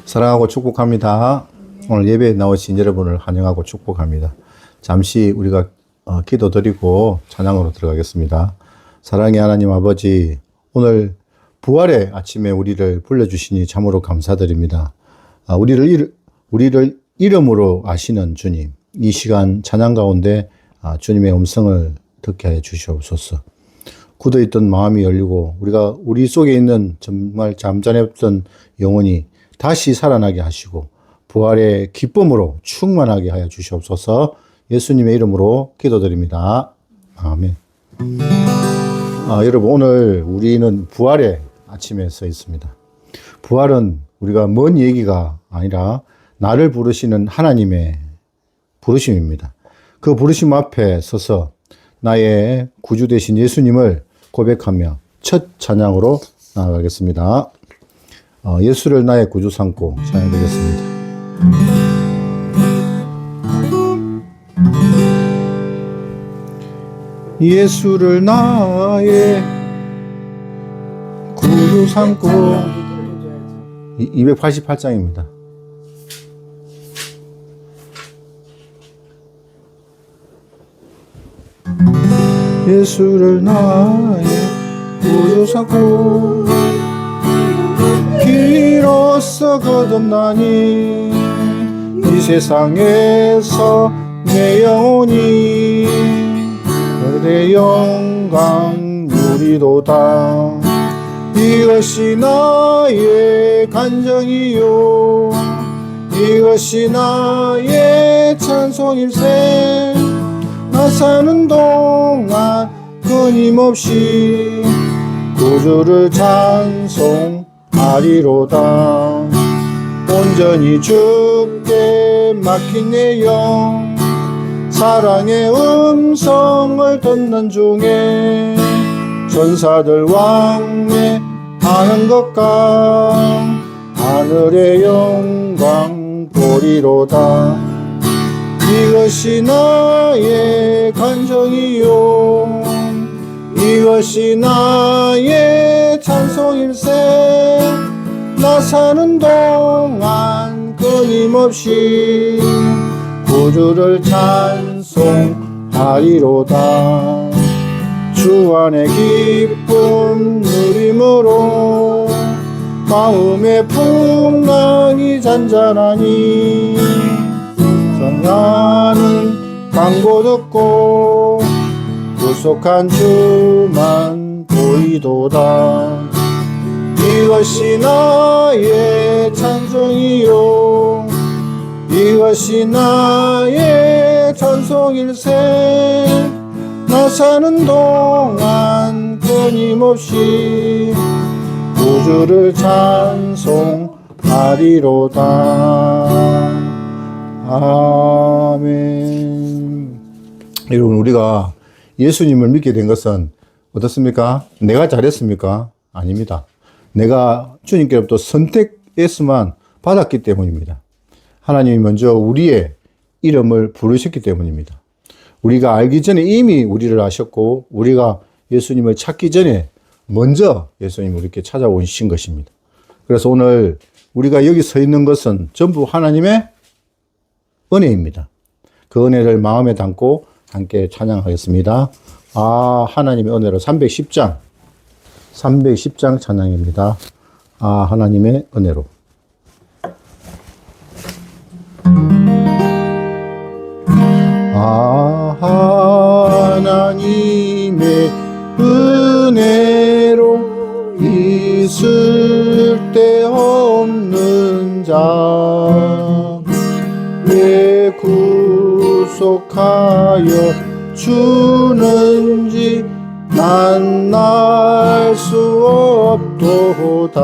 사랑하고 축복합니다. 오늘 예배에 나오신 여러분을 환영하고 축복합니다. 잠시 우리가 기도 드리고 찬양으로 들어가겠습니다. 사랑의 하나님 아버지, 오늘 부활의 아침에 우리를 불러주시니 참으로 감사드립니다. 우리를 이름으로 아시는 주님, 이 시간 찬양 가운데 주님의 음성을 듣게 해 주시옵소서. 굳어있던 마음이 열리고 우리 속에 있는 정말 잠잠했던 영혼이 다시 살아나게 하시고 부활의 기쁨으로 충만하게 하여 주시옵소서. 예수님의 이름으로 기도드립니다. 아멘. 여러분, 오늘 우리는 부활의 아침에 서 있습니다. 부활은 우리가 먼 얘기가 아니라 나를 부르시는 하나님의 부르심입니다. 그 부르심 앞에 서서 나의 구주 되신 예수님을 고백하며 첫 찬양으로 나아가겠습니다. 예수를 나의 구주 삼고 찬양드리겠습니다. 예수를 나의 구주 삼고 288장입니다. 예수를 나의 구주 삼고 비로소 거듭나니 이 세상에서 내 영혼이 내 영광 누리도다. 이것이 나의 간정이요 이것이 나의 찬송일세. 나 사는 동안 끊임없이 구주를 찬송하리로다. 온전히 주께 맡긴 내 영 사랑의 음성을 듣는 중에 전사들 왕래하는 것과 하늘의 영광 보리로다. 이것이 나의 간정이요 이것이 나의 찬송일세. 나 사는 동안 끊임없이 구주를 찬송하리로다. 주 안에 기쁨 누림으로 마음의 풍랑이 잔잔하니 성하는 광고 듣고 구속한 주만 보이도다. 이것이 나의 찬송이요 이것이 나의 찬송일세. 나 사는 동안 끊임없이 구주를 찬송하리로다. 아멘. 여러분, 우리가 예수님을 믿게 된 것은 어떻습니까? 내가 잘했습니까? 아닙니다. 내가 주님께로부터 선택했으만 받았기 때문입니다. 하나님이 먼저 우리의 이름을 부르셨기 때문입니다. 우리가 알기 전에 이미 우리를 아셨고 우리가 예수님을 찾기 전에 먼저 예수님을 이렇게 찾아오신 것입니다. 그래서 오늘 우리가 여기 서 있는 것은 전부 하나님의 은혜입니다. 그 은혜를 마음에 담고 함께 찬양하겠습니다. 하나님의 은혜로 310장 찬양입니다. 하나님의 은혜로. 하나님의 은혜로 있을 데 없는 자 왜 구속하여 주는지 난 알 수 없도다.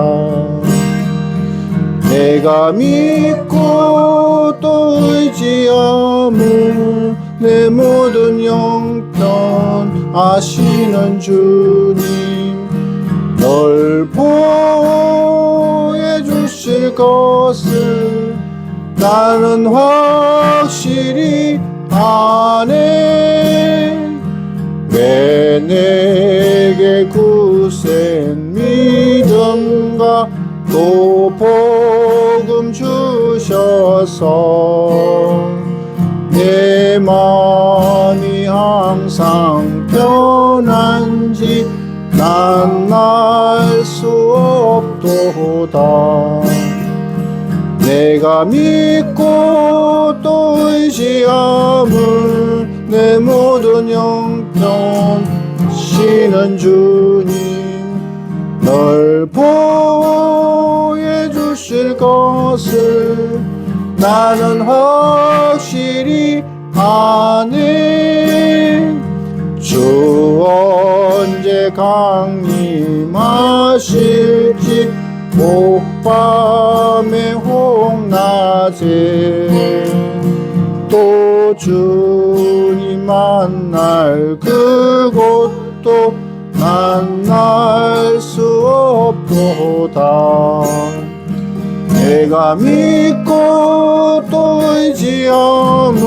내가 믿고 또 의지함을 내 모든 형편 아시는 주님 널 보여주실 것을 나는 확실히 아네. 왜 내게 굳센 믿음과 또 복음 주셔서 내 마음이 항상 편한지 난 알 수 없도다. 내가 믿고 또 의지함을 내 모든 형편 시는 주님 널 보호해 주실 것을 나는 확실히 아네. 주 언제 강림하실지 옥밤에 홍낮에 또 주님 만날 그곳도 만날 수 없도다. 내가 믿고 또 의지함을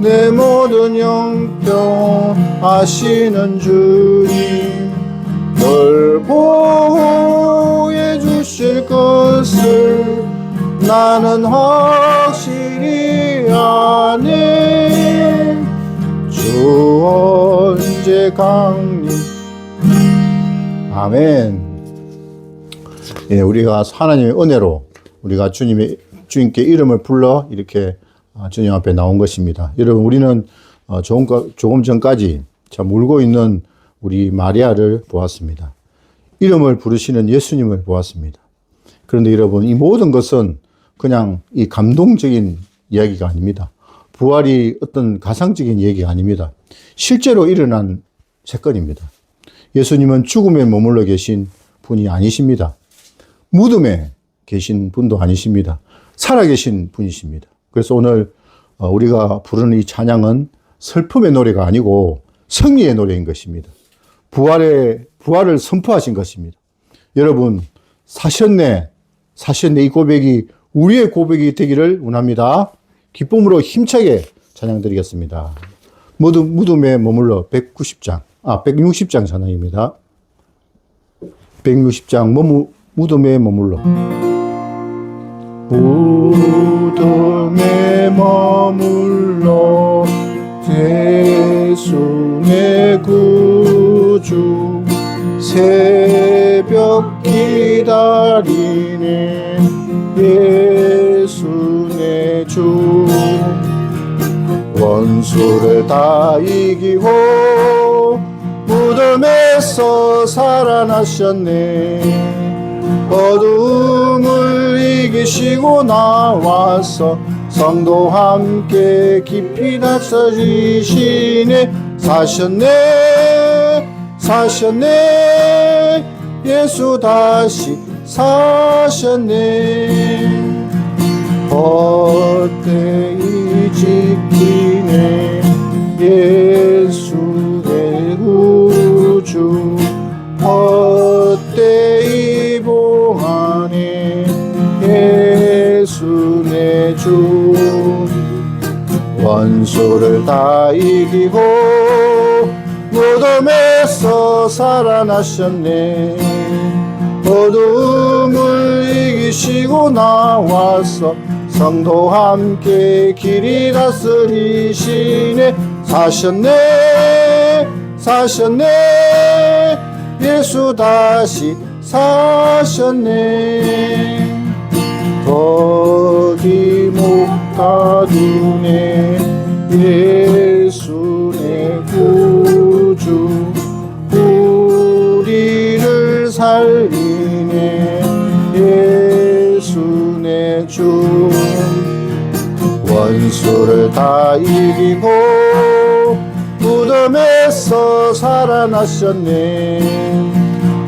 내 모든 형편 아시는 주님 널 보호해 주실 것을 나는 확실히 아네. 주 언제 강림. 아멘. 예, 우리가 하나님의 은혜로 우리가 주님께 이름을 불러 이렇게 주님 앞에 나온 것입니다. 여러분, 우리는 조금 전까지 참 울고 있는 우리 마리아를 보았습니다. 이름을 부르시는 예수님을 보았습니다. 그런데 여러분, 이 모든 것은 그냥 이 감동적인 이야기가 아닙니다. 부활이 어떤 가상적인 얘기가 아닙니다. 실제로 일어난 사건입니다. 예수님은 죽음에 머물러 계신 분이 아니십니다. 무덤에 계신 분도 아니십니다. 살아계신 분이십니다. 그래서 오늘 우리가 부르는 이 찬양은 슬픔의 노래가 아니고 승리의 노래인 것입니다. 부활을 선포하신 것입니다. 여러분, 사셨네 이 고백이 우리의 고백이 되기를 원합니다. 기쁨으로 힘차게 찬양드리겠습니다. 무덤에 머물러 160장 찬양입니다. 160장 무덤에 머물러. 무덤에 머물러 예수 내 구주 새벽 기다리네 예수 내 주 원수를 다 이기고 무덤에서 살아나셨네. 어둠을 이기시고 나와서 성도 함께 깊이 다스리시네. 사셨네 예수 다시 사셨네. 헛되이 지키네 예수 내 구주 헛되이 봉하네 예수 내 주. 원수를 다 이기고 무덤에서 살아나셨네. 어둠을 이기시고 나와서 성도 함께 길이 다스리시네. 사셨네 예수 다시 사셨네. 거기 못 가두네 예수 내 구주 우리를 살리네 예수 내 주. 원수를 다 이기고 무덤에서 살아나셨네.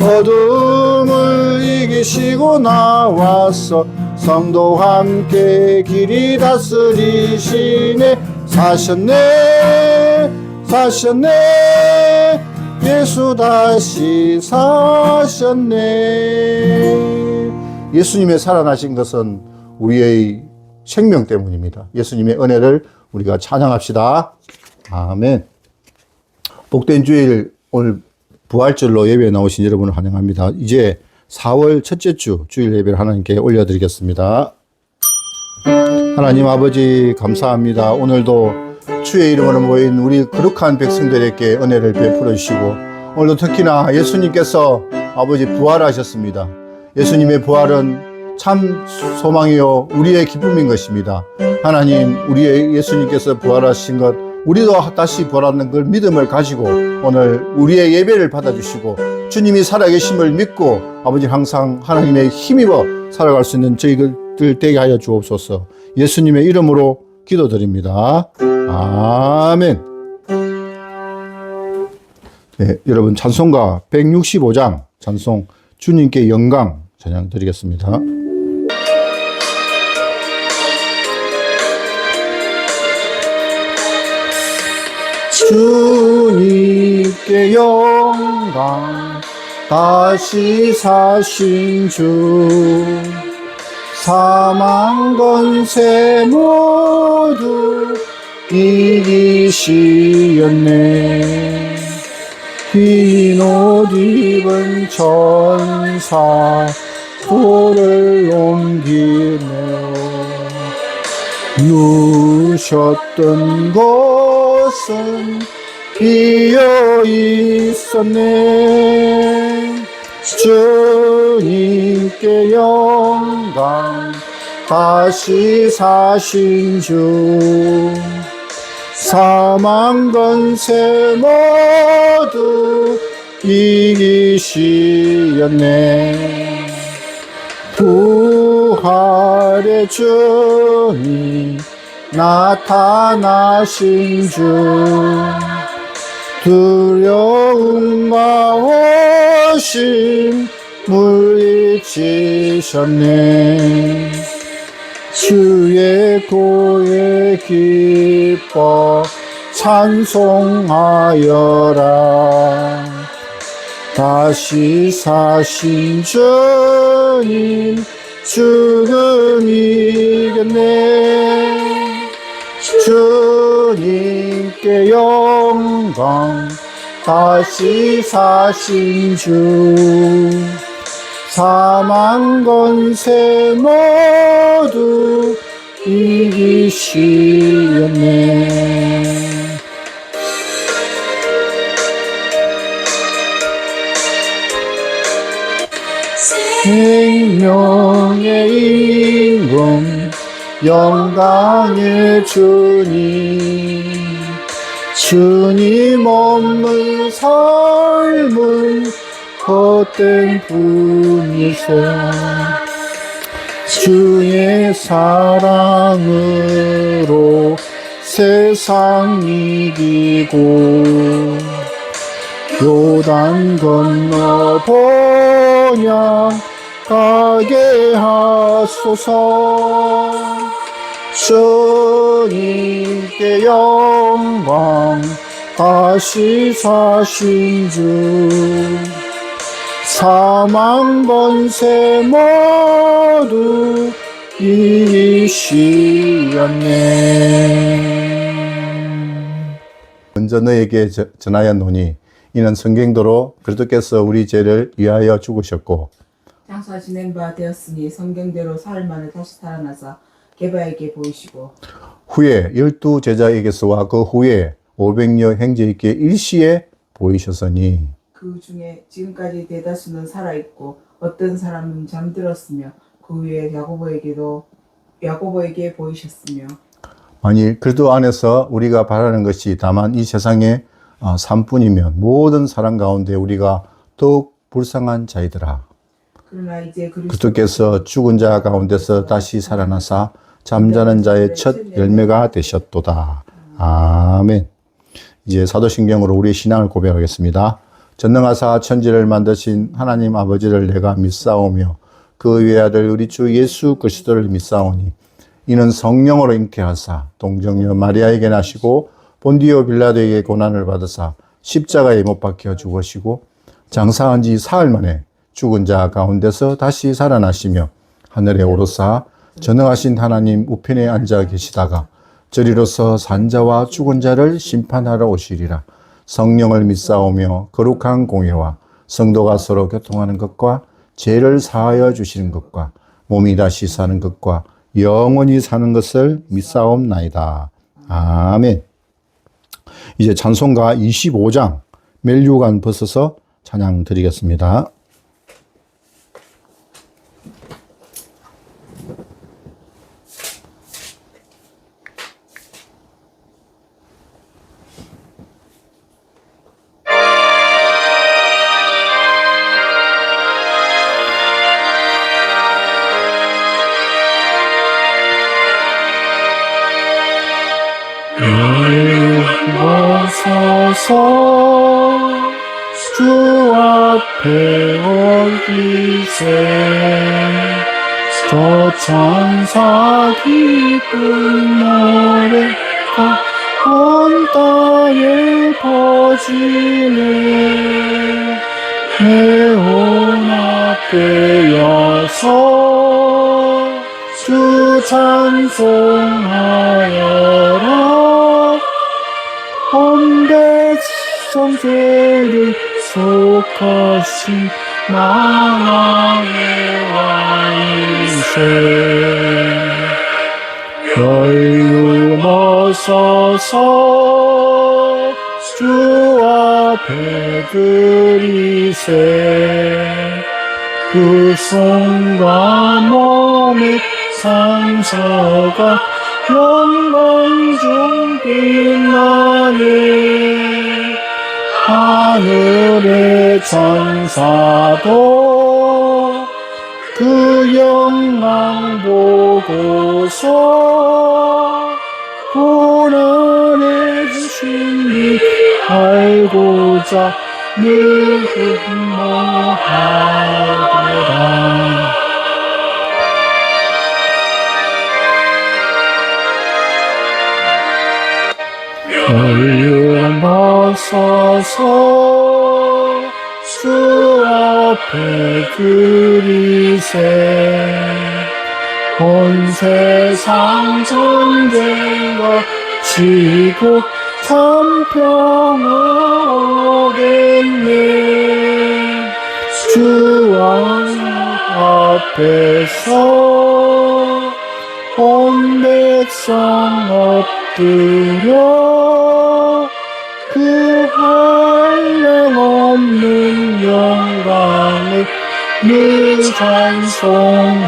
어둠을 이기시고 나와서 성도 함께 길이 다스리시네. 사셨네 예수 다시 사셨네. 예수님의 살아나신 것은 우리의 생명 때문입니다. 예수님의 은혜를 우리가 찬양합시다. 아멘. 복된 주일, 오늘 부활절로 예배에 나오신 여러분을 환영합니다. 이제 4월 첫째 주 주일 예배를 하나님께 올려드리겠습니다. 하나님 아버지 감사합니다. 오늘도 주의 이름으로 모인 우리 거룩한 백성들에게 은혜를 베풀어 주시고 오늘도 특히나 예수님께서 아버지 부활하셨습니다. 예수님의 부활은 참 소망이요 우리의 기쁨인 것입니다. 하나님, 우리의 예수님께서 부활하신 것, 우리도 다시 부활하는 걸 믿음을 가지고 오늘 우리의 예배를 받아주시고 주님이 살아계심을 믿고 아버지 항상 하나님의 힘입어 살아갈 수 있는 저희들 되게 하여 주옵소서. 예수님의 이름으로 기도드립니다. 아멘. 네, 여러분 찬송가 165장 찬송 주님께 영광 찬양 드리겠습니다. 주님께 영광 다시 사신 주 사망 권세 모두 이기시었네. 흰 옷 입은 천사 돌을 옮기며 누우셨던 곳은 비어 있었네. 주님께 영광 다시 사신 주 사망 권세 모두 이기시었네. 부활의 주님 나타나신 주 두려움과 오심 물리치셨네. 주의 고에 기뻐 찬송하여라. 다시 사신 주님 죽음 이겼네. 주님께 영광 다시 사신 주 사망 권세 모두 이기시었네. 생명의 임금 영광의 주님 주님 없는 삶은 헛된 분이소. 주의 사랑으로 세상 이기고 요단 건너 번영 가게 하소서. 주님께 영광 다시 사신 주 사망 권세 모두 이기시었네. 먼저 너에게 전하였노니 이는 성경대로 그리스도께서 우리 죄를 위하여 죽으셨고 장사 지낸 바 되었으니 성경대로 사흘 만에 다시 살아나사 게바에게 보이시고 후에 12 제자에게서와 그 후에 500여 형제에게 일시에 보이셨으니 그 중에 지금까지 대다수는 살아있고 어떤 사람은 잠들었으며 그 후에 야고보에게 보이셨으며 만일 그리스도 안에서 우리가 바라는 것이 다만 이 세상의 삶뿐이면 모든 사람 가운데 우리가 더욱 불쌍한 자이더라. 그러나 이제 그리스도께서 죽은 자 가운데서 다시 살아나사 잠자는 자의 첫 열매가 되셨도다. 아멘. 이제 사도신경으로 우리의 신앙을 고백하겠습니다. 전능하사 천지를 만드신 하나님 아버지를 내가 믿사오며 그 외아들 우리 주 예수 그리스도를 믿사오니 이는 성령으로 잉태하사 동정녀 마리아에게 나시고 본디오 빌라도에게 고난을 받으사 십자가에 못 박혀 죽으시고 장사한 지 사흘 만에 죽은 자 가운데서 다시 살아나시며 하늘에 오르사 전능하신 하나님 우편에 앉아 계시다가 저리로서 산자와 죽은 자를 심판하러 오시리라. 성령을 믿사오며 거룩한 공회와 성도가 서로 교통하는 것과 죄를 사하여 주시는 것과 몸이 다시 사는 것과 영원히 사는 것을 믿사옵나이다. 아멘. 이제 찬송가 25장 멜류관 벗어서 찬양 드리겠습니다. 서서 주 앞에 올리세 저 천사 기쁜 노래가 온 땅에 퍼지네 내온 앞에 여서 주 찬송하여라 온 백성 죄를 속하신 나의 왕이세 열루머서서 주 앞에 드리세 그 손과 몸의 상처가 영광 중 빛나네 하늘의 천사도 그 영광 보고서 고난해 주신 이 알고자 늘 흠모하더라 열려서서 주 앞에 드리세 온 세상 전쟁과 지고 참 평화 오겠네 주 앞에서 온 백성 엎드려 그 한량없는 영광을 늘 찬송합니다.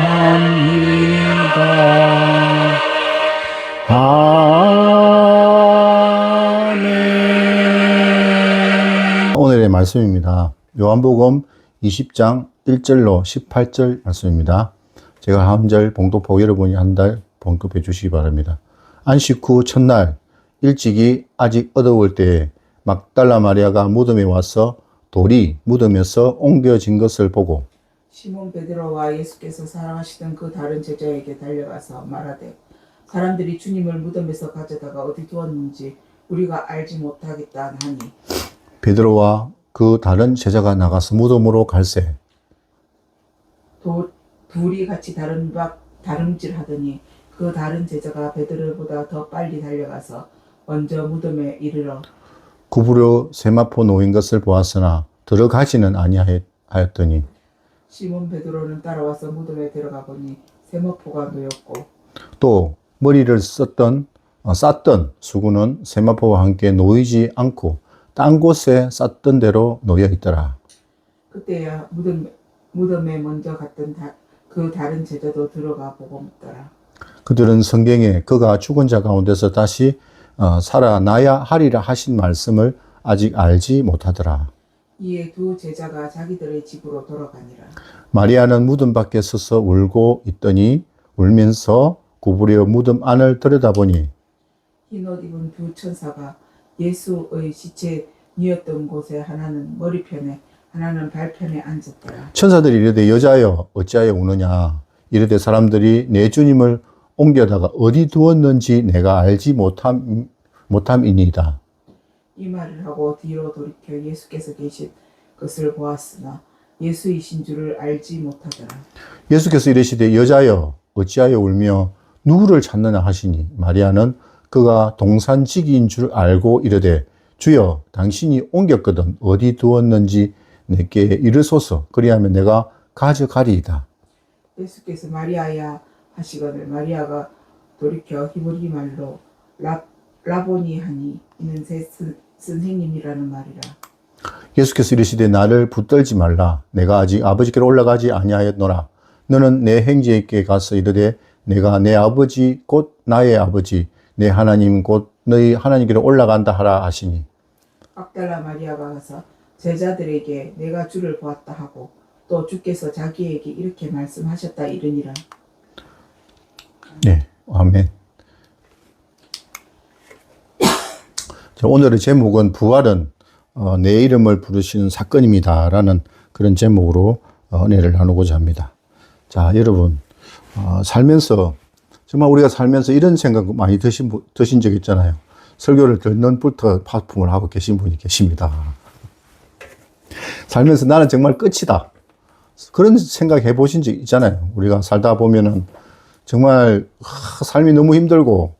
아멘. 오늘의 말씀입니다. 요한복음 20장 1절로 18절 말씀입니다. 제가 한 절 봉독하고 여러분이 한 달 봉독해 주시기 바랍니다. 안식 후 첫날 일찍이 아직 어두울 때에 막달라 마리아가 무덤에 와서 돌이 무덤에서 옮겨진 것을 보고 시몬 베드로와 예수께서 사랑하시던 그 다른 제자에게 달려가서 말하되 사람들이 주님을 무덤에서 가져다가 어디 두었는지 우리가 알지 못하겠다 하니 베드로와 그 다른 제자가 나가서 무덤으로 갈새 둘이 같이 다름질하더니 그 다른 제자가 베드로보다 더 빨리 달려가서 먼저 무덤에 이르러 구부려 세마포 놓인 것을 보았으나 들어가지는 아니하였더니 시몬 베드로는 따라와서 무덤에 들어가 보니 세마포가 놓였고 또 머리를 쌌던 수구는 세마포와 함께 놓이지 않고 딴 곳에 쌌던 대로 놓여 있더라. 그때야 무덤에 먼저 갔던 그 다른 제자도 들어가 보고 묻더라. 그들은 성경에 그가 죽은 자 가운데서 다시 살아나야 하리라 하신 말씀을 아직 알지 못하더라. 이에 두 제자가 자기들의 집으로 돌아가니라. 마리아는 무덤 밖에 서서 울고 있더니 울면서 구부려 무덤 안을 들여다보니 흰옷 입은 두 천사가 예수의 시체 뉘었던 곳에 하나는 머리편에 하나는 발편에 앉았더라. 천사들이 이르되 여자여 어찌하여 우느냐 이르되 사람들이 내 주님을 옮겨다가 어디 두었는지 내가 알지 못함이니이다. 이 말을 하고 뒤로 돌이켜 예수께서 계신 것을 보았으나 예수이신 줄을 알지 못하더라. 예수께서 이르시되 여자여 어찌하여 울며 누구를 찾느냐 하시니 마리아는 그가 동산지기인 줄 알고 이르되 주여 당신이 옮겼거든 어디 두었는지 내게 이르소서 그리하면 내가 가져가리이다. 예수께서 마리아야 하시거늘 마리아가 돌이켜 히브리 말로 라보니 하니 이는 새 선생님이라는 말이라. 예수께서 이르시되 나를 붙들지 말라. 내가 아직 아버지께로 올라가지 아니하였노라. 너는 내 형제에게 가서 이르되 내가 내 아버지 곧 나의 아버지 내 하나님 곧 너희 하나님께로 올라간다 하라 하시니. 막달라 마리아가 가서 제자들에게 내가 주를 보았다 하고 또 주께서 자기에게 이렇게 말씀하셨다 이르니라. 네, 아멘. 자, 오늘의 제목은 부활은 내 이름을 부르시는 사건입니다 라는 그런 제목으로 은혜를 나누고자 합니다. 자, 여러분 살면서 정말 우리가 살면서 이런 생각 많이 드신 적 있잖아요. 설교를 듣는부터 파품을 하고 계신 분이 계십니다. 살면서 나는 정말 끝이다. 그런 생각 해보신 적 있잖아요. 우리가 살다 보면은 정말 삶이 너무 힘들고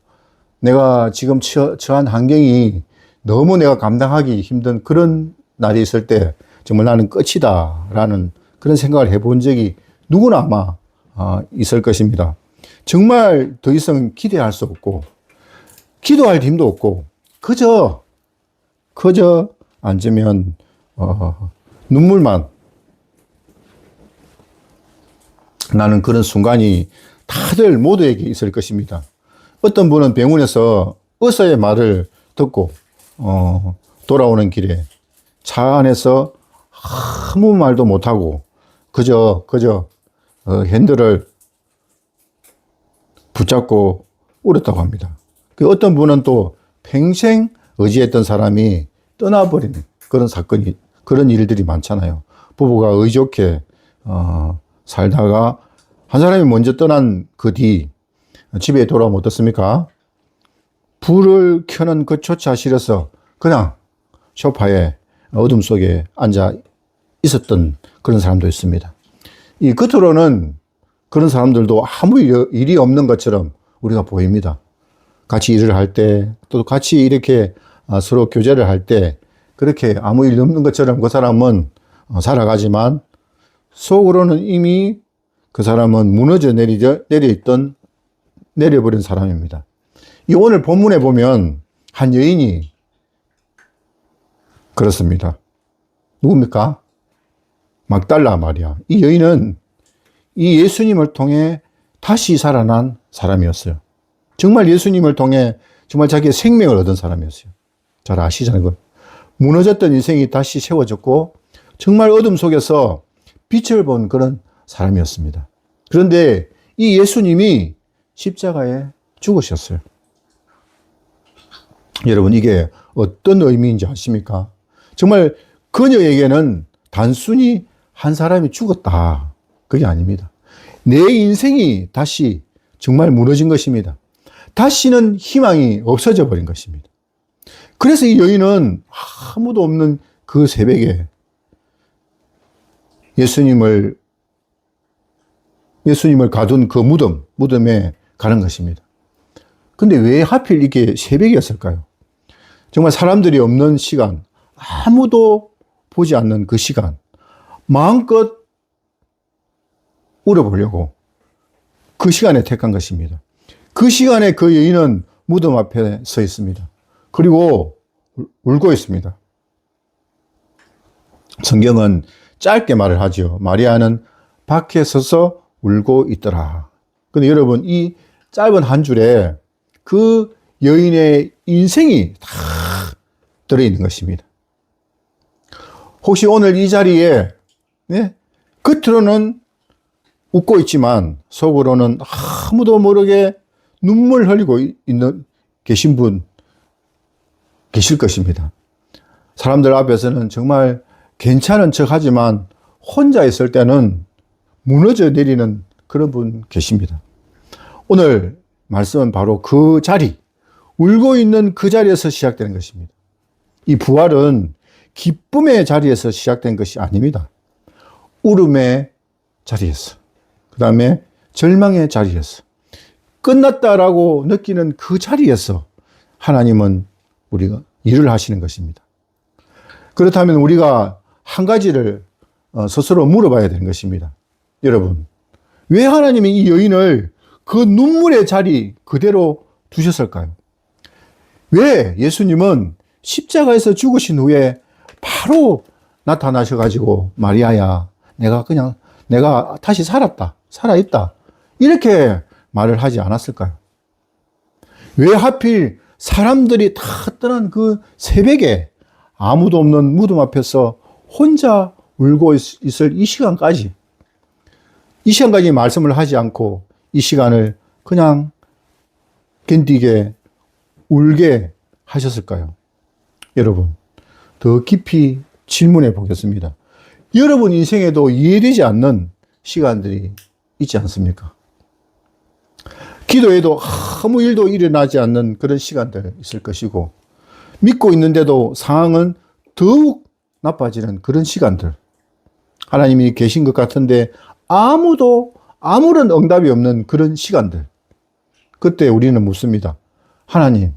내가 지금 처한 환경이 너무 내가 감당하기 힘든 그런 날이 있을 때 정말 나는 끝이다 라는 그런 생각을 해본 적이 누구나 아마 있을 것입니다. 정말 더 이상 기대할 수 없고 기도할 힘도 없고 그저 앉으면 눈물만 나는 그런 순간이 다들 모두에게 있을 것입니다. 어떤 분은 병원에서 의사의 말을 듣고 돌아오는 길에 차 안에서 아무 말도 못하고 그저 핸들을 붙잡고 울었다고 합니다. 어떤 분은 또 평생 의지했던 사람이 떠나버리는 그런 사건이, 그런 일들이 많잖아요. 부부가 의좋게 살다가 한 사람이 먼저 떠난 그 뒤 집에 돌아오면 어떻습니까? 불을 켜는 그조차 싫어서 그냥 소파에 어둠 속에 앉아 있었던 그런 사람도 있습니다. 이 겉으로는 그런 사람들도 아무 일이 없는 것처럼 우리가 보입니다. 같이 일을 할 때, 또 같이 이렇게 서로 교제를 할 때 그렇게 아무 일 없는 것처럼 그 사람은 살아가지만 속으로는 이미 그 사람은 무너져 내려버린 사람입니다. 이 오늘 본문에 보면 한 여인이 그렇습니다. 누굽니까? 막달라 마리아. 이 여인은 이 예수님을 통해 다시 살아난 사람이었어요. 정말 예수님을 통해 정말 자기의 생명을 얻은 사람이었어요. 잘 아시잖아요. 그걸. 무너졌던 인생이 다시 세워졌고 정말 어둠 속에서 빛을 본 그런 사람이었습니다. 그런데 이 예수님이 십자가에 죽으셨어요. 여러분 이게 어떤 의미인지 아십니까? 정말 그녀에게는 단순히 한 사람이 죽었다. 그게 아닙니다. 내 인생이 다시 정말 무너진 것입니다. 다시는 희망이 없어져 버린 것입니다. 그래서 이 여인은 아무도 없는 그 새벽에 예수님을 가둔 그 무덤에 가는 것입니다. 근데 왜 하필 이게 새벽이었을까요? 정말 사람들이 없는 시간, 아무도 보지 않는 그 시간, 마음껏 울어보려고 그 시간에 택한 것입니다. 그 시간에 그 여인은 무덤 앞에 서 있습니다. 그리고 울고 있습니다. 성경은 짧게 말을 하죠. 마리아는 밖에 서서 울고 있더라. 근데 여러분, 이 짧은 한 줄에 그 여인의 인생이 다 들어있는 것입니다. 혹시 오늘 이 자리에, 네? 겉으로는 웃고 있지만 속으로는 아무도 모르게 눈물 흘리고 계신 분 계실 것입니다. 사람들 앞에서는 정말 괜찮은 척 하지만 혼자 있을 때는 무너져 내리는 그런 분 계십니다. 오늘 말씀은 바로 그 자리, 울고 있는 그 자리에서 시작되는 것입니다. 이 부활은 기쁨의 자리에서 시작된 것이 아닙니다. 울음의 자리에서, 그 다음에 절망의 자리에서, 끝났다라고 느끼는 그 자리에서 하나님은 우리가 일을 하시는 것입니다. 그렇다면 우리가 한 가지를 스스로 물어봐야 되는 것입니다. 여러분, 왜 하나님이 이 여인을 그 눈물의 자리 그대로 두셨을까요? 왜 예수님은 십자가에서 죽으신 후에 바로 나타나셔가지고 마리아야, 내가 다시 살았다, 살아있다, 이렇게 말을 하지 않았을까요? 왜 하필 사람들이 다 떠난 그 새벽에 아무도 없는 무덤 앞에서 혼자 울고 있을 이 시간까지 말씀을 하지 않고 이 시간을 그냥 견디게 울게 하셨을까요? 여러분, 더 깊이 질문해 보겠습니다. 여러분 인생에도 이해되지 않는 시간들이 있지 않습니까? 기도에도 아무 일도 일어나지 않는 그런 시간들 있을 것이고, 믿고 있는데도 상황은 더욱 나빠지는 그런 시간들, 하나님이 계신 것 같은데 아무런 응답이 없는 그런 시간들, 그때 우리는 묻습니다. 하나님,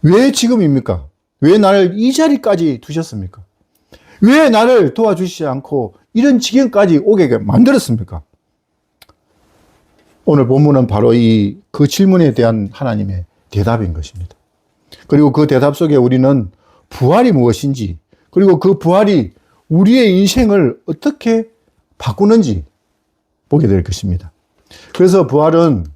왜 지금입니까? 왜 나를 이 자리까지 두셨습니까? 왜 나를 도와주시지 않고 이런 지경까지 오게 만들었습니까? 오늘 본문은 바로 그 질문에 대한 하나님의 대답인 것입니다. 그리고 그 대답 속에 우리는 부활이 무엇인지, 그리고 그 부활이 우리의 인생을 어떻게 바꾸는지 보게 될 것입니다. 그래서 부활은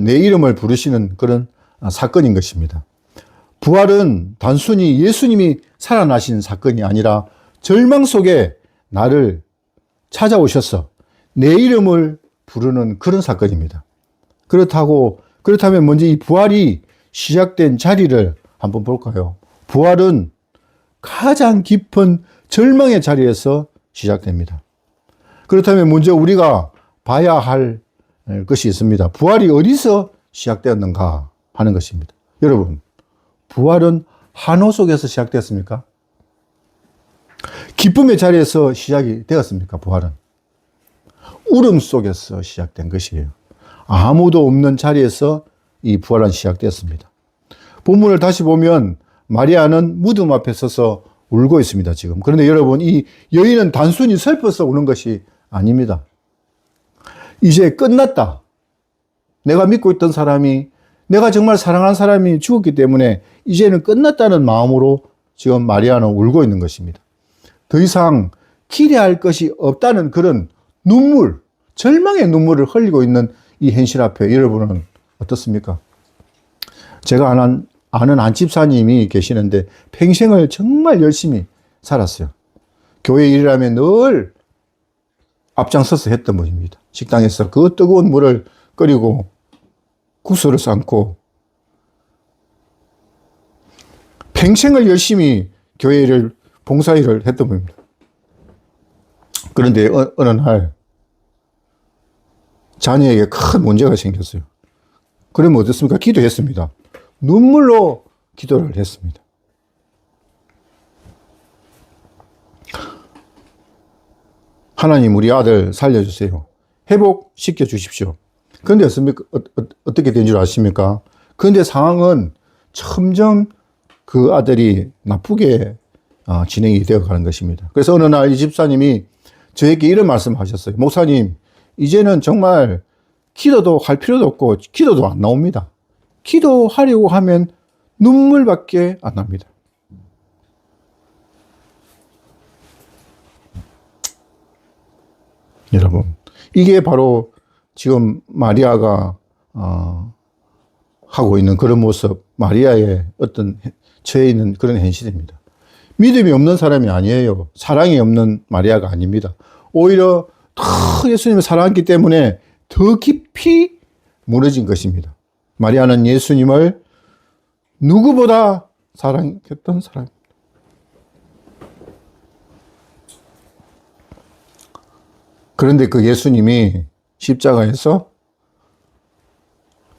내 이름을 부르시는 그런 사건인 것입니다. 부활은 단순히 예수님이 살아나신 사건이 아니라 절망 속에 나를 찾아오셔서 내 이름을 부르는 그런 사건입니다. 그렇다면 먼저 이 부활이 시작된 자리를 한번 볼까요? 부활은 가장 깊은 절망의 자리에서 시작됩니다. 그렇다면 먼저 우리가 봐야 할 것이 있습니다. 부활이 어디서 시작되었는가 하는 것입니다. 여러분, 부활은 한호 속에서 시작되었습니까? 기쁨의 자리에서 시작이 되었습니까? 부활은 울음 속에서 시작된 것이에요. 아무도 없는 자리에서 이 부활은 시작되었습니다. 본문을 다시 보면 마리아는 무덤 앞에 서서 울고 있습니다, 지금. 그런데 여러분, 이 여인은 단순히 슬퍼서 우는 것이 아닙니다. 이제 끝났다. 내가 믿고 있던 사람이, 내가 정말 사랑하는 사람이 죽었기 때문에 이제는 끝났다는 마음으로 지금 마리아는 울고 있는 것입니다. 더 이상 기대할 것이 없다는 그런 눈물, 절망의 눈물을 흘리고 있는 이 현실 앞에 여러분은 어떻습니까? 제가 아는 안 집사님이 계시는데 평생을 정말 열심히 살았어요. 교회 일이라면 늘 앞장서서 했던 분입니다. 식당에서 그 뜨거운 물을 끓이고 국수를 삶고 평생을 열심히 교회 일을, 봉사일을 했던 분입니다. 그런데 어느 날 자녀에게 큰 문제가 생겼어요. 그러면 어떻습니까? 기도했습니다. 눈물로 기도를 했습니다. 하나님, 우리 아들 살려주세요. 회복시켜 주십시오. 그런데 어떻게 된 줄 아십니까? 그런데 상황은 점점 그 아들이 나쁘게 진행이 되어 가는 것입니다. 그래서 어느 날 이 집사님이 저에게 이런 말씀을 하셨어요. 목사님, 이제는 정말 기도도 할 필요도 없고 기도도 안 나옵니다. 기도하려고 하면 눈물밖에 안 납니다. 여러분, 이게 바로 지금 마리아가 하고 있는 그런 모습, 마리아의 어떤 처해 있는 그런 현실입니다. 믿음이 없는 사람이 아니에요. 사랑이 없는 마리아가 아닙니다. 오히려 더 예수님을 사랑했기 때문에 더 깊이 무너진 것입니다. 마리아는 예수님을 누구보다 사랑했던 사람입니다. 그런데 그 예수님이 십자가에서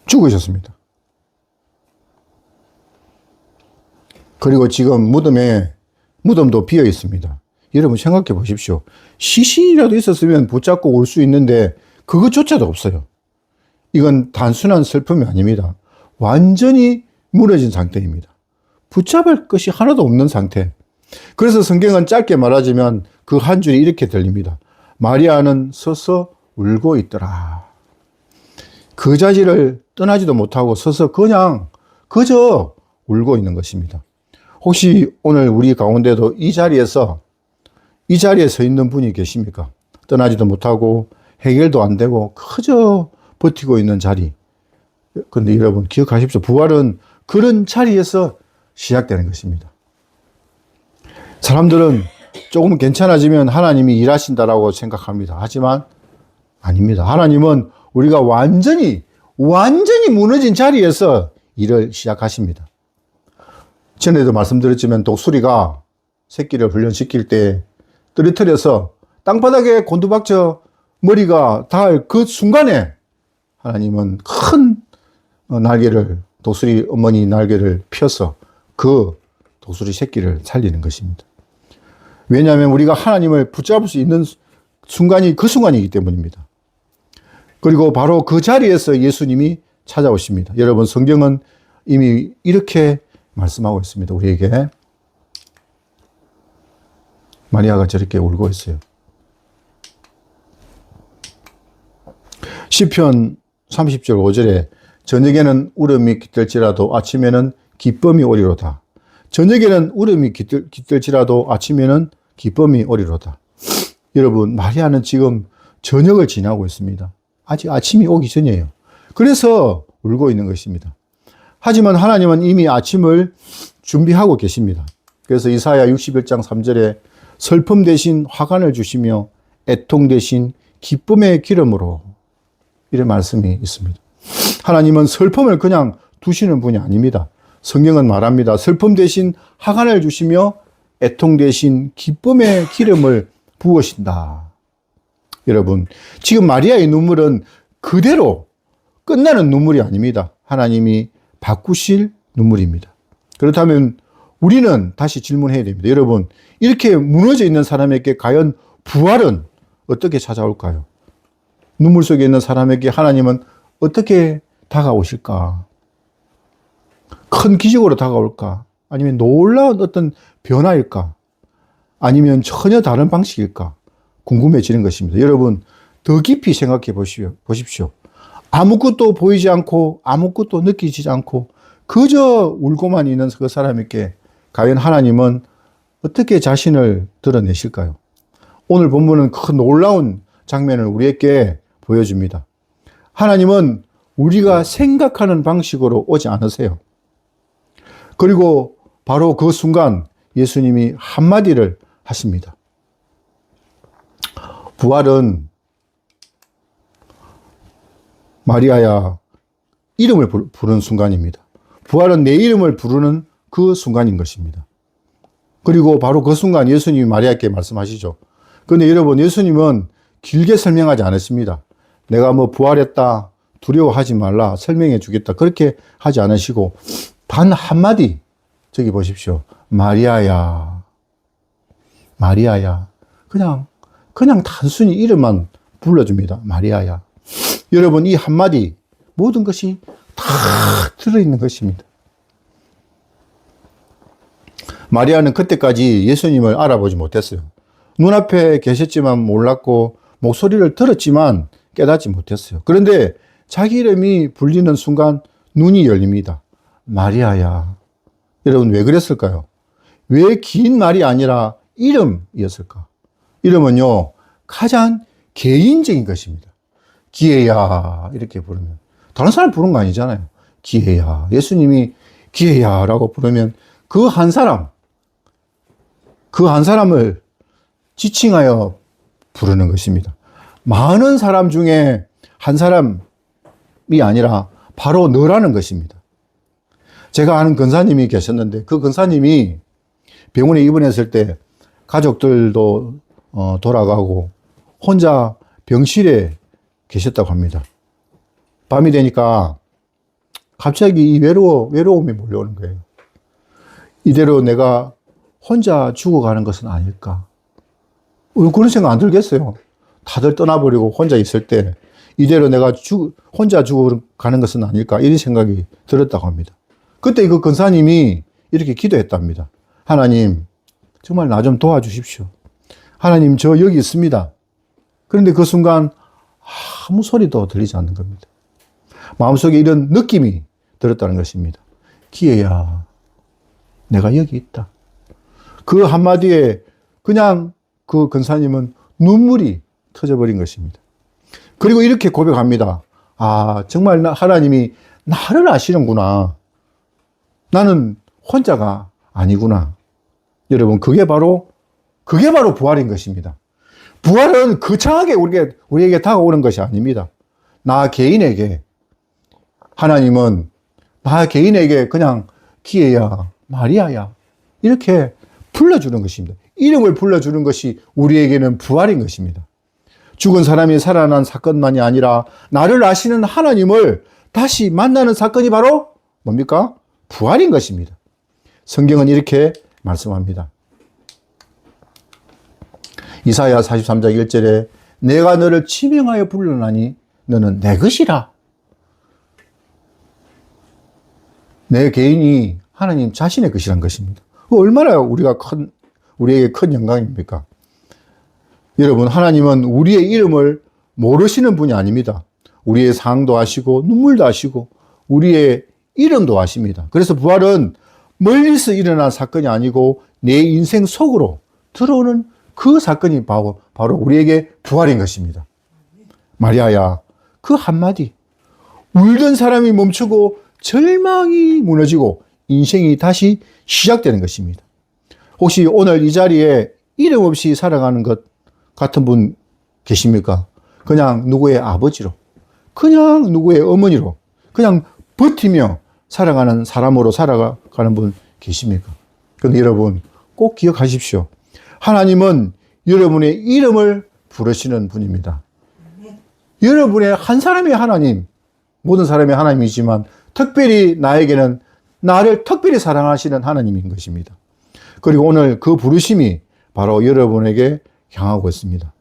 죽으셨습니다. 그리고 지금 무덤도 비어 있습니다. 여러분 생각해 보십시오. 시신이라도 있었으면 붙잡고 올 수 있는데 그것조차도 없어요. 이건 단순한 슬픔이 아닙니다. 완전히 무너진 상태입니다. 붙잡을 것이 하나도 없는 상태. 그래서 성경은 짧게 말하자면 그 한 줄이 이렇게 들립니다. 마리아는 서서 울고 있더라. 그 자리를 떠나지도 못하고 서서 그저 울고 있는 것입니다. 혹시 오늘 우리 가운데도 이 자리에 서 있는 분이 계십니까? 떠나지도 못하고 해결도 안 되고 그저 버티고 있는 자리. 그런데 여러분 기억하십시오. 부활은 그런 자리에서 시작되는 것입니다. 사람들은 조금 괜찮아지면 하나님이 일하신다라고 생각합니다. 하지만 아닙니다. 하나님은 우리가 완전히 무너진 자리에서 일을 시작하십니다. 전에도 말씀드렸지만 독수리가 새끼를 훈련시킬 때 떨어뜨려서 땅바닥에 곤두박져 머리가 닿을 그 순간에 하나님은 큰 날개를, 독수리 어머니 날개를 펴서 그 독수리 새끼를 살리는 것입니다. 왜냐하면 우리가 하나님을 붙잡을 수 있는 순간이 그 순간이기 때문입니다. 그리고 바로 그 자리에서 예수님이 찾아오십니다. 여러분, 성경은 이미 이렇게 말씀하고 있습니다. 우리에게. 마리아가 저렇게 울고 있어요. 시편 30절 5절에 저녁에는 울음이 깃들지라도 아침에는 기쁨이 오리로다. 저녁에는 울음이 깃들지라도 아침에는 기쁨이 오리로다. 여러분, 마리아는 지금 저녁을 지나고 있습니다. 아직 아침이 오기 전이에요. 그래서 울고 있는 것입니다. 하지만 하나님은 이미 아침을 준비하고 계십니다. 그래서 이사야 61장 3절에 슬픔 대신 화관을 주시며 애통 대신 기쁨의 기름으로, 이런 말씀이 있습니다. 하나님은 슬픔을 그냥 두시는 분이 아닙니다. 성경은 말합니다. 슬픔 대신 화관을 주시며 애통 대신 기쁨의 기름을 부으신다. 여러분, 지금 마리아의 눈물은 그대로 끝나는 눈물이 아닙니다. 하나님이 바꾸실 눈물입니다. 그렇다면 우리는 다시 질문해야 됩니다. 여러분, 이렇게 무너져 있는 사람에게 과연 부활은 어떻게 찾아올까요? 눈물 속에 있는 사람에게 하나님은 어떻게 다가오실까? 큰 기적으로 다가올까? 아니면 놀라운 어떤 변화일까? 아니면 전혀 다른 방식일까? 궁금해지는 것입니다. 여러분, 더 깊이 생각해 보십시오. 아무것도 보이지 않고 아무것도 느끼지 않고 그저 울고만 있는 그 사람에게 과연 하나님은 어떻게 자신을 드러내실까요? 오늘 본문은 큰 놀라운 장면을 우리에게 보여줍니다. 하나님은 우리가 생각하는 방식으로 오지 않으세요. 그리고 바로 그 순간 예수님이 한마디를 하십니다. 부활은 마리아야 이름을 부르는 순간입니다. 부활은 내 이름을 부르는 그 순간인 것입니다. 그리고 바로 그 순간 예수님이 마리아에게 말씀하시죠. 그런데 여러분, 예수님은 길게 설명하지 않았습니다. 내가 뭐 부활했다, 두려워하지 말라, 설명해 주겠다, 그렇게 하지 않으시고 단 한마디, 저기 보십시오. 마리아야. 마리아야. 그냥 단순히 이름만 불러줍니다. 마리아야. 여러분, 이 한마디 모든 것이 다 들어있는 것입니다. 마리아는 그때까지 예수님을 알아보지 못했어요. 눈앞에 계셨지만 몰랐고 목소리를 들었지만 깨닫지 못했어요. 그런데 자기 이름이 불리는 순간 눈이 열립니다. 마리아야. 여러분, 왜 그랬을까요? 왜 긴 말이 아니라 이름이었을까? 이름은요, 가장 개인적인 것입니다. 기회야, 이렇게 부르면. 다른 사람 부르는 거 아니잖아요. 기회야. 예수님이 기회야라고 부르면 그 한 사람을 지칭하여 부르는 것입니다. 많은 사람 중에 한 사람이 아니라 바로 너라는 것입니다. 제가 아는 권사님이 계셨는데 그 권사님이 병원에 입원했을 때 가족들도 돌아가고 혼자 병실에 계셨다고 합니다. 밤이 되니까 갑자기 이 외로움이 몰려오는 거예요. 이대로 내가 혼자 죽어가는 것은 아닐까? 그런 생각 안 들겠어요. 다들 떠나버리고 혼자 있을 때 이대로 내가 혼자 죽어가는 것은 아닐까? 이런 생각이 들었다고 합니다. 그때 그 권사님이 이렇게 기도했답니다. 하나님, 정말 나 좀 도와주십시오. 하나님, 저 여기 있습니다. 그런데 그 순간 아무 소리도 들리지 않는 겁니다. 마음속에 이런 느낌이 들었다는 것입니다. 기회야, 내가 여기 있다. 그 한마디에 그냥 그 권사님은 눈물이 터져버린 것입니다. 그리고 이렇게 고백합니다. 아, 정말 하나님이 나를 아시는구나. 나는 혼자가 아니구나. 여러분, 그게 바로 부활인 것입니다. 부활은 거창하게 우리에게 다가오는 것이 아닙니다. 나 개인에게, 하나님은 나 개인에게 그냥 기회야, 마리아야, 이렇게 불러주는 것입니다. 이름을 불러주는 것이 우리에게는 부활인 것입니다. 죽은 사람이 살아난 사건만이 아니라 나를 아시는 하나님을 다시 만나는 사건이 바로 뭡니까? 부활인 것입니다. 성경은 이렇게 말씀합니다. 이사야 43장 1절에 내가 너를 지명하여 불러나니 너는 내 것이라. 내 개인이 하나님 자신의 것이란 것입니다. 얼마나 우리에게 큰 영광입니까? 여러분, 하나님은 우리의 이름을 모르시는 분이 아닙니다. 우리의 상도 아시고 눈물도 아시고 우리의 이름도 아십니다. 그래서 부활은 멀리서 일어난 사건이 아니고 내 인생 속으로 들어오는 그 사건이 바로 우리에게 부활인 것입니다. 마리아야, 그 한마디, 울던 사람이 멈추고 절망이 무너지고 인생이 다시 시작되는 것입니다. 혹시 오늘 이 자리에 이름 없이 살아가는 것 같은 분 계십니까? 그냥 누구의 아버지로, 그냥 누구의 어머니로, 그냥 버티며 살아가는 사람으로 살아가는 분 계십니까? 그런데 여러분, 꼭 기억하십시오. 하나님은 여러분의 이름을 부르시는 분입니다. 여러분의 한 사람의 하나님, 모든 사람의 하나님이지만 특별히 나에게는 나를 특별히 사랑하시는 하나님인 것입니다. 그리고 오늘 그 부르심이 바로 여러분에게 향하고 있습니다.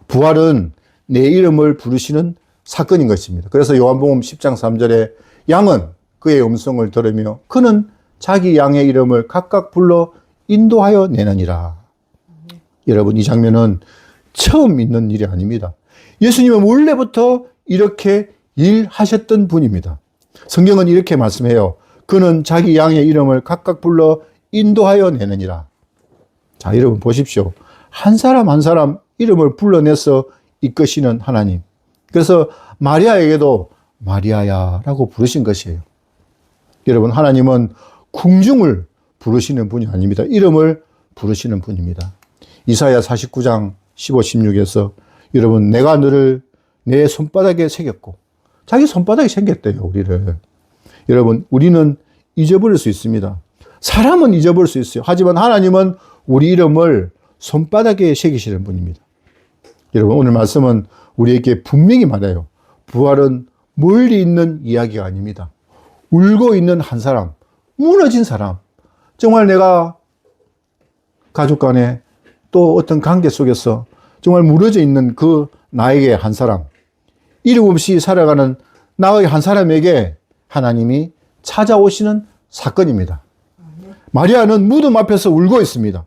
부활은 내 이름을 부르시는 사건인 것입니다. 그래서 요한복음 10장 3절에 양은 그의 음성을 들으며 그는 자기 양의 이름을 각각 불러 인도하여 내느니라. 여러분, 이 장면은 처음 있는 일이 아닙니다. 예수님은 원래부터 이렇게 일하셨던 분입니다. 성경은 이렇게 말씀해요. 그는 자기 양의 이름을 각각 불러 인도하여 내느니라. 자, 여러분 보십시오. 한 사람 한 사람 이름을 불러내서 이끄시는 하나님. 그래서 마리아에게도 마리아야 라고 부르신 것이에요. 여러분, 하나님은 궁중을 부르시는 분이 아닙니다. 이름을 부르시는 분입니다. 이사야 49장 15, 16에서 여러분, 내가 너를 내 손바닥에 새겼고, 자기 손바닥에 생겼대요, 우리를. 여러분, 우리는 잊어버릴 수 있습니다. 사람은 잊어버릴 수 있어요. 하지만 하나님은 우리 이름을 손바닥에 새기시는 분입니다. 여러분, 오늘 말씀은 우리에게 분명히 말해요. 부활은 멀리 있는 이야기가 아닙니다. 울고 있는 한 사람, 무너진 사람, 정말 내가 가족 간에 또 어떤 관계 속에서 정말 무너져 있는 그 나에게 한 사람, 이름 없이 살아가는 나의 한 사람에게 하나님이 찾아오시는 사건입니다. 마리아는 무덤 앞에서 울고 있습니다.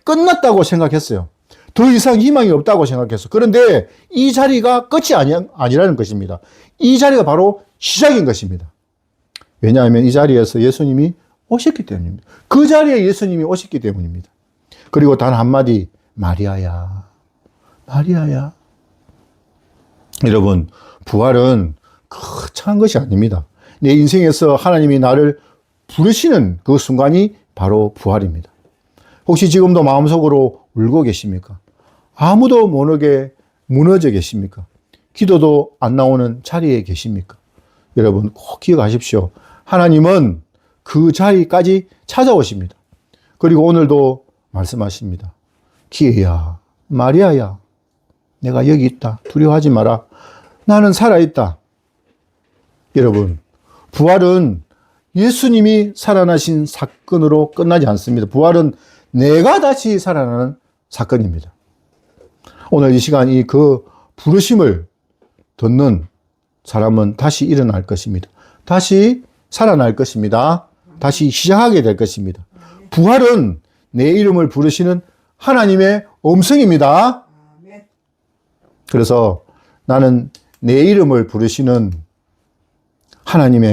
끝났다고 생각했어요. 더 이상 희망이 없다고 생각했어요. 그런데 이 자리가 끝이 아니라는 것입니다. 이 자리가 바로 시작인 것입니다. 왜냐하면 이 자리에서 예수님이 오셨기 때문입니다. 그 자리에 예수님이 오셨기 때문입니다. 그리고 단 한마디, 마리아야, 마리아야. 여러분, 부활은 거창한 것이 아닙니다. 내 인생에서 하나님이 나를 부르시는 그 순간이 바로 부활입니다. 혹시 지금도 마음속으로 울고 계십니까? 아무도 모르게 무너져 계십니까? 기도도 안 나오는 자리에 계십니까? 여러분, 꼭 기억하십시오. 하나님은 그 자리까지 찾아오십니다. 그리고 오늘도 말씀하십니다. 기회야, 마리아야, 내가 여기 있다. 두려워하지 마라. 나는 살아있다. 여러분, 부활은 예수님이 살아나신 사건으로 끝나지 않습니다. 부활은 내가 다시 살아나는 사건입니다. 오늘 이 시간 그 부르심을 듣는 사람은 다시 일어날 것입니다. 다시 살아날 것입니다. 다시 시작하게 될 것입니다. 부활은 내 이름을 부르시는 하나님의 음성입니다. 아멘. 그래서 나는 내 이름을 부르시는 하나님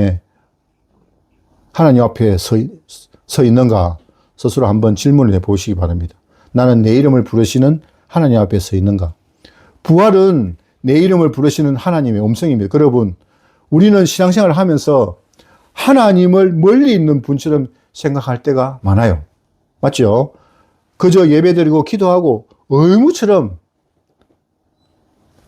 앞에 서 있는가 스스로 한번 질문을 해보시기 바랍니다. 나는 내 이름을 부르시는 하나님 앞에 서 있는가? 부활은 내 이름을 부르시는 하나님의 음성입니다. 여러분, 우리는 신앙생활을 하면서 하나님을 멀리 있는 분처럼 생각할 때가 많아요. 맞죠? 그저 예배드리고 기도하고 의무처럼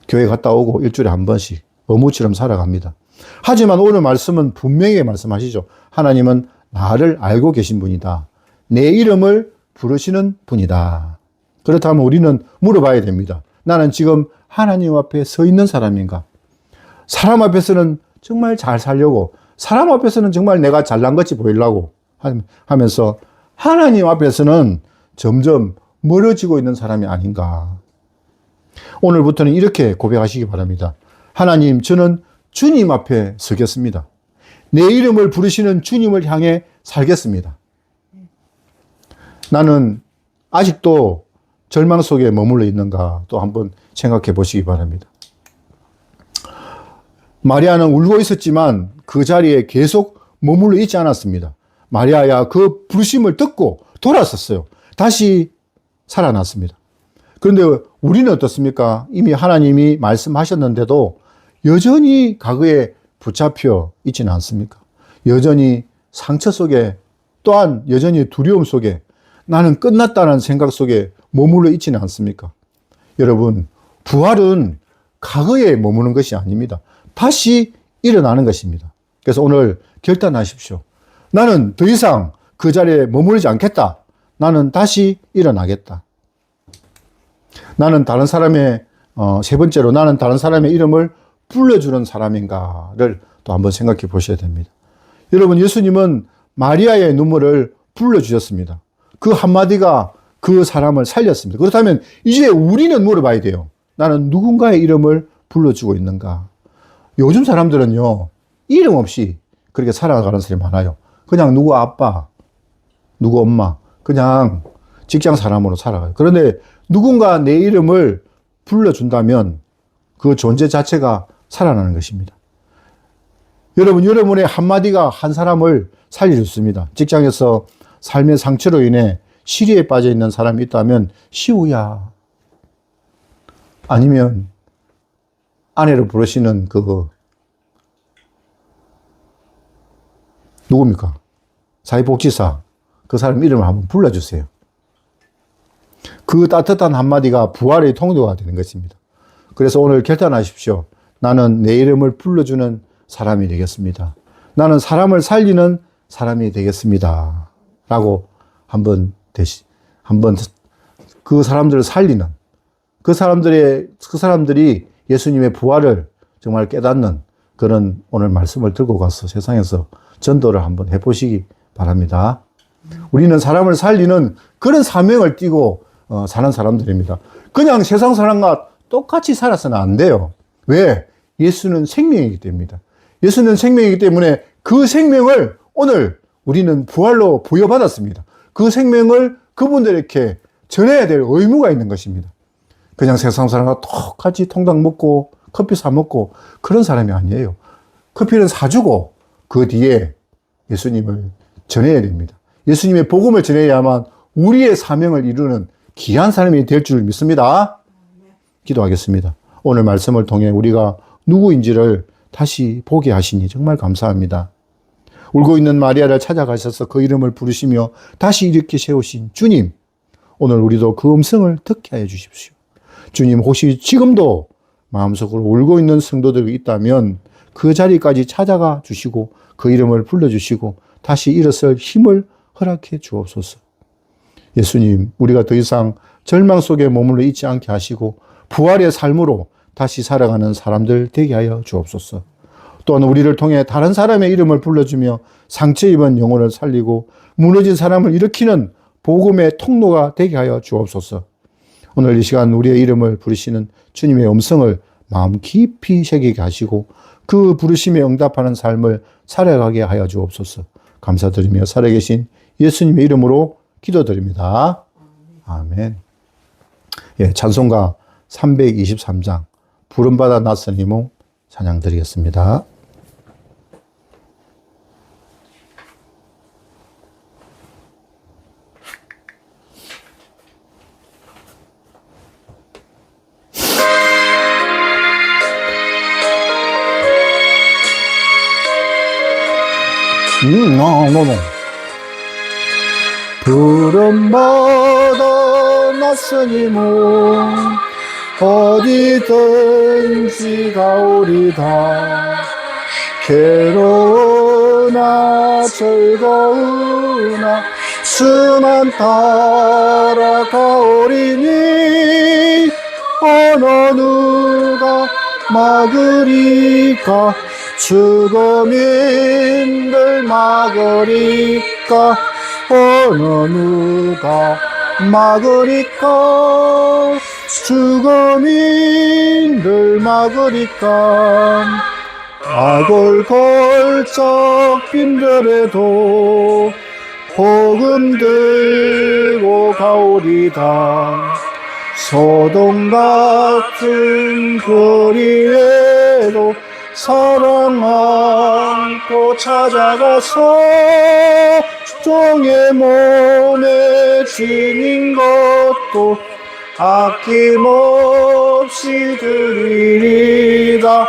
교회 갔다 오고 일주일에 한 번씩 의무처럼 살아갑니다. 하지만 오늘 말씀은 분명히 말씀하시죠. 하나님은 나를 알고 계신 분이다. 내 이름을 부르시는 분이다. 그렇다면 우리는 물어봐야 됩니다. 나는 지금 하나님 앞에 서 있는 사람인가? 사람 앞에서는 정말 잘 살려고, 사람 앞에서는 정말 내가 잘난 것이 보이려고 하면서 하나님 앞에서는 점점 멀어지고 있는 사람이 아닌가. 오늘부터는 이렇게 고백하시기 바랍니다. 하나님, 저는 주님 앞에 서겠습니다. 내 이름을 부르시는 주님을 향해 살겠습니다. 나는 아직도 절망 속에 머물러 있는가 또 한번 생각해 보시기 바랍니다. 마리아는 울고 있었지만 그 자리에 계속 머물러 있지 않았습니다. 마리아야 그 부르심을 듣고 돌아섰어요. 다시 살아났습니다. 그런데 우리는 어떻습니까? 이미 하나님이 말씀하셨는데도 여전히 과거에 붙잡혀 있지는 않습니까? 여전히 상처 속에 또한 여전히 두려움 속에 나는 끝났다는 생각 속에 머물러 있지는 않습니까? 여러분, 부활은 과거에 머무는 것이 아닙니다. 다시 일어나는 것입니다. 그래서 오늘 결단하십시오. 나는 더 이상 그 자리에 머무르지 않겠다. 나는 다시 일어나겠다. 나는 다른 사람의, 세 번째로 나는 다른 사람의 이름을 불러주는 사람인가를 또 한번 생각해 보셔야 됩니다. 여러분, 예수님은 마리아의 눈물을 불러주셨습니다. 그 한마디가 그 사람을 살렸습니다. 그렇다면 이제 우리는 물어봐야 돼요. 나는 누군가의 이름을 불러주고 있는가? 요즘 사람들은요, 이름 없이 그렇게 살아가는 사람이 많아요. 그냥 누구 아빠, 누구 엄마, 그냥 직장 사람으로 살아가요. 그런데 누군가 내 이름을 불러준다면 그 존재 자체가 살아나는 것입니다. 여러분, 여러분의 한마디가 한 사람을 살려줬습니다. 직장에서 삶의 상처로 인해 시리에 빠져 있는 사람이 있다면 시우야, 아니면 아내를 부르시는 누굽니까? 사회복지사, 그 사람 이름을 한번 불러주세요. 그 따뜻한 한마디가 부활의 통로가 되는 것입니다. 그래서 오늘 결단하십시오. 나는 내 이름을 불러주는 사람이 되겠습니다. 나는 사람을 살리는 사람이 되겠습니다. 라고 한번 그 사람들을 살리는, 그 사람들이 예수님의 부활을 정말 깨닫는 그런 오늘 말씀을 들고 가서 세상에서 전도를 한번 해보시기 바랍니다. 우리는 사람을 살리는 그런 사명을 띠고 사는 사람들입니다. 그냥 세상 사람과 똑같이 살아서는 안 돼요. 왜? 예수는 생명이기 때문입니다. 예수는 생명이기 때문에 그 생명을 오늘 우리는 부활로 부여받았습니다. 그 생명을 그분들에게 전해야 될 의무가 있는 것입니다. 그냥 세상 사람과 똑같이 통닭 먹고 커피 사 먹고 그런 사람이 아니에요. 커피는 사주고 그 뒤에 예수님을 전해야 됩니다. 예수님의 복음을 전해야만 우리의 사명을 이루는 귀한 사람이 될 줄 믿습니다. 기도하겠습니다. 오늘 말씀을 통해 우리가 누구인지를 다시 보게 하시니 정말 감사합니다. 울고 있는 마리아를 찾아가셔서 그 이름을 부르시며 다시 일으켜 세우신 주님, 오늘 우리도 그 음성을 듣게 하여 주십시오. 주님, 혹시 지금도 마음속으로 울고 있는 성도들이 있다면 그 자리까지 찾아가 주시고 그 이름을 불러주시고 다시 일어설 힘을 허락해 주옵소서. 예수님, 우리가 더 이상 절망 속에 머물러 있지 않게 하시고 부활의 삶으로 다시 살아가는 사람들 되게 하여 주옵소서. 또한 우리를 통해 다른 사람의 이름을 불러주며 상처 입은 영혼을 살리고 무너진 사람을 일으키는 복음의 통로가 되게 하여 주옵소서. 오늘 이 시간 우리의 이름을 부르시는 주님의 음성을 마음 깊이 새기게 하시고 그 부르심에 응답하는 삶을 살아가게 하여 주옵소서. 감사드리며 살아계신 예수님의 이름으로 기도드립니다. 아멘. 예, 찬송가 323장 부름받아 낯선 이 몸 찬양 드리겠습니다. 노노. 부름받아 낯선 이 몸 어디든지 가오리다. 괴로우나 즐거우나 수만 따라가오리니 어느 누가 막으리까. 죽음인들 막으리까. 어느 누가 막으리까. 죽음인들 막으리까. 악을 걸쩍 빈들에도 복음 들고 가오리다. 소돔 같은 거리에도 사랑 안고 찾아가서 종의 몸에 지닌 것도 아낌없이 드리리다.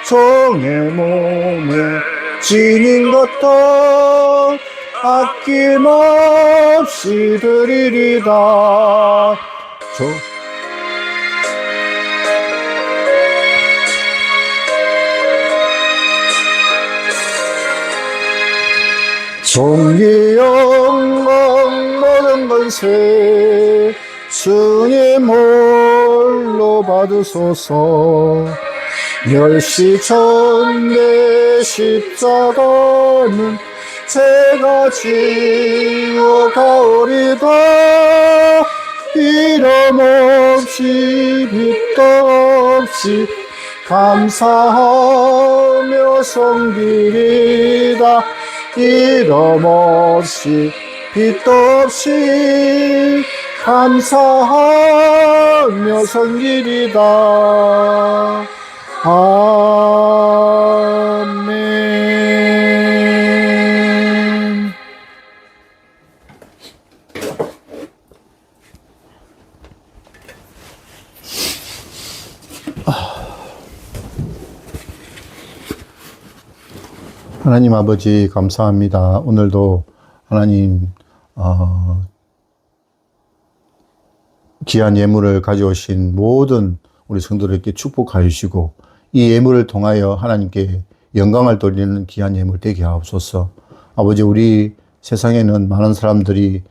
종의 몸에 지닌 것도 아낌없이 드리리다. 존귀 영광 모든 권세 주님 홀로 받으소서. 멸시천대 십자가는 제가 지고 가오리다. 이름 없이 빛도 없이 감사하며 섬기리다. 이름 없이 빛도 없이 감사하며 섬기리다. 아멘. 하나님 아버지 감사합니다. 오늘도 하나님 귀한 예물을 가져오신 모든 우리 성도들에게 축복하여 주시고 이 예물을 통하여 하나님께 영광을 돌리는 귀한 예물 되게 하옵소서. 아버지, 우리 세상에는 많은 사람들이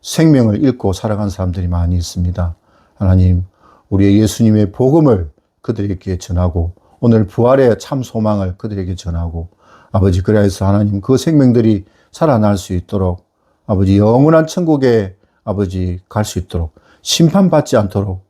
생명을 잃고 살아간 사람들이 많이 있습니다. 하나님, 우리의 예수님의 복음을 그들에게 전하고 오늘 부활의 참 소망을 그들에게 전하고 아버지, 그래서 하나님 그 생명들이 살아날 수 있도록 아버지 영원한 천국에 아버지 갈 수 있도록 심판받지 않도록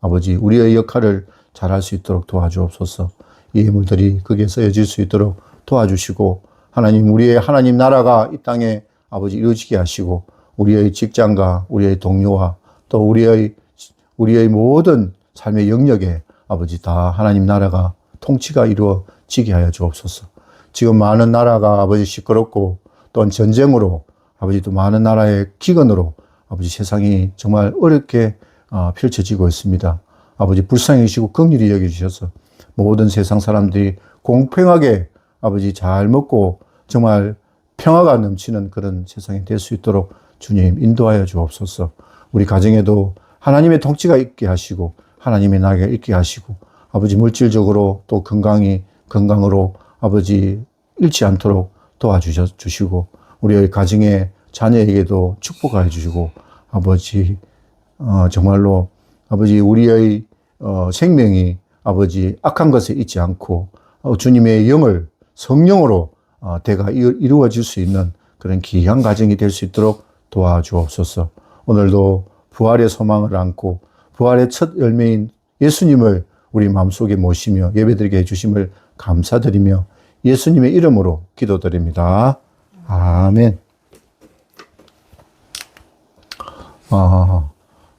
아버지 우리의 역할을 잘할 수 있도록 도와주옵소서. 이 예물들이 거기에 쓰여질 수 있도록 도와주시고 하나님, 우리의 하나님 나라가 이 땅에 아버지 이루어지게 하시고 우리의 직장과 우리의 동료와 또 우리의 모든 삶의 영역에 아버지 다 하나님 나라가 통치가 이루어지게 하여 주옵소서. 지금 많은 나라가 아버지 시끄럽고 또한 전쟁으로 아버지 또 많은 나라의 기근으로 아버지 세상이 정말 어렵게 펼쳐지고 있습니다. 아버지 불쌍히 여기시고 긍휼히 여겨주셔서 모든 세상 사람들이 공평하게 아버지 잘 먹고 정말 평화가 넘치는 그런 세상이 될 수 있도록 주님 인도하여 주옵소서. 우리 가정에도 하나님의 통치가 있게 하시고 하나님의 나라가 있게 하시고 아버지 물질적으로 또 건강으로 아버지 잃지 않도록 도와주시고 우리의 가정의 자녀에게도 축복하여 주시고 아버지 정말로 아버지 우리의 생명이 아버지 악한 것에 있지 않고 주님의 영을 성령으로 대가 이루어질 수 있는 그런 귀한 가정이 될 수 있도록 도와주옵소서. 오늘도 부활의 소망을 안고 부활의 첫 열매인 예수님을 우리 마음속에 모시며 예배드리게 해주심을 감사드리며 예수님의 이름으로 기도드립니다. 아멘.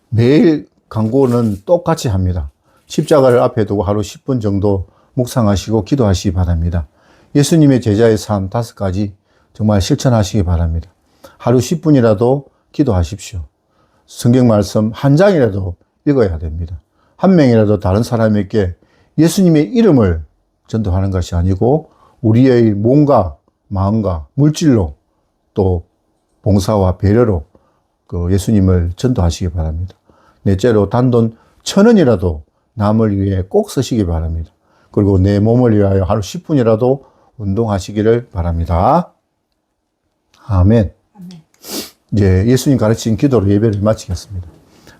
매일 강구는 똑같이 합니다. 십자가를 앞에 두고 하루 10분 정도 묵상하시고 기도하시기 바랍니다. 예수님의 제자의 삶 5가지 정말 실천하시기 바랍니다. 하루 10분이라도 기도하십시오. 성경 말씀 한 장이라도 읽어야 됩니다. 한 명이라도 다른 사람에게 예수님의 이름을 전도하는 것이 아니고 우리의 몸과 마음과 물질로 또 봉사와 배려로 그 예수님을 전도하시기 바랍니다. 넷째로 단돈 1,000원이라도 남을 위해 꼭 쓰시기 바랍니다. 그리고 내 몸을 위하여 하루 10분이라도 운동하시기를 바랍니다. 아멘. 이제 예수님 가르친 기도로 예배를 마치겠습니다.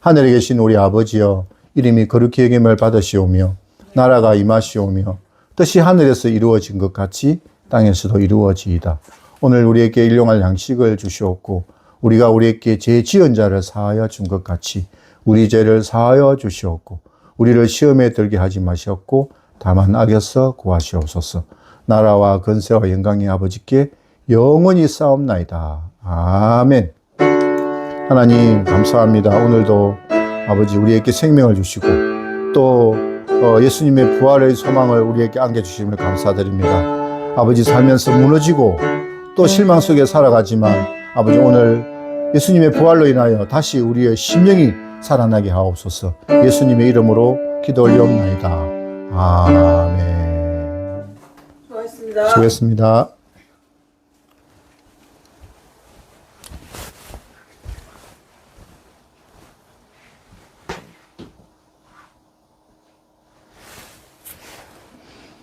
하늘에 계신 우리 아버지여, 이름이 거룩히 여김을 받으시오며 나라가 임하시오며 뜻이 하늘에서 이루어진 것 같이 땅에서도 이루어지이다. 오늘 우리에게 일용할 양식을 주시옵고 우리가 우리에게 죄 지은 자를 사하여 준 것 같이 우리 죄를 사하여 주시옵고 우리를 시험에 들게 하지 마시옵고 다만 악에서 구하시옵소서. 나라와 권세와 영광이 아버지께 영원히 싸움나이다. 아멘. 하나님 감사합니다. 오늘도 아버지 우리에게 생명을 주시고 또 예수님의 부활의 소망을 우리에게 안겨주심을 감사드립니다. 아버지 살면서 무너지고 또 실망 속에 살아가지만 아버지 오늘 예수님의 부활로 인하여 다시 우리의 심령이 살아나게 하옵소서. 예수님의 이름으로 기도 올리옵나이다. 아멘. 수고하셨습니다. 수고했습니다.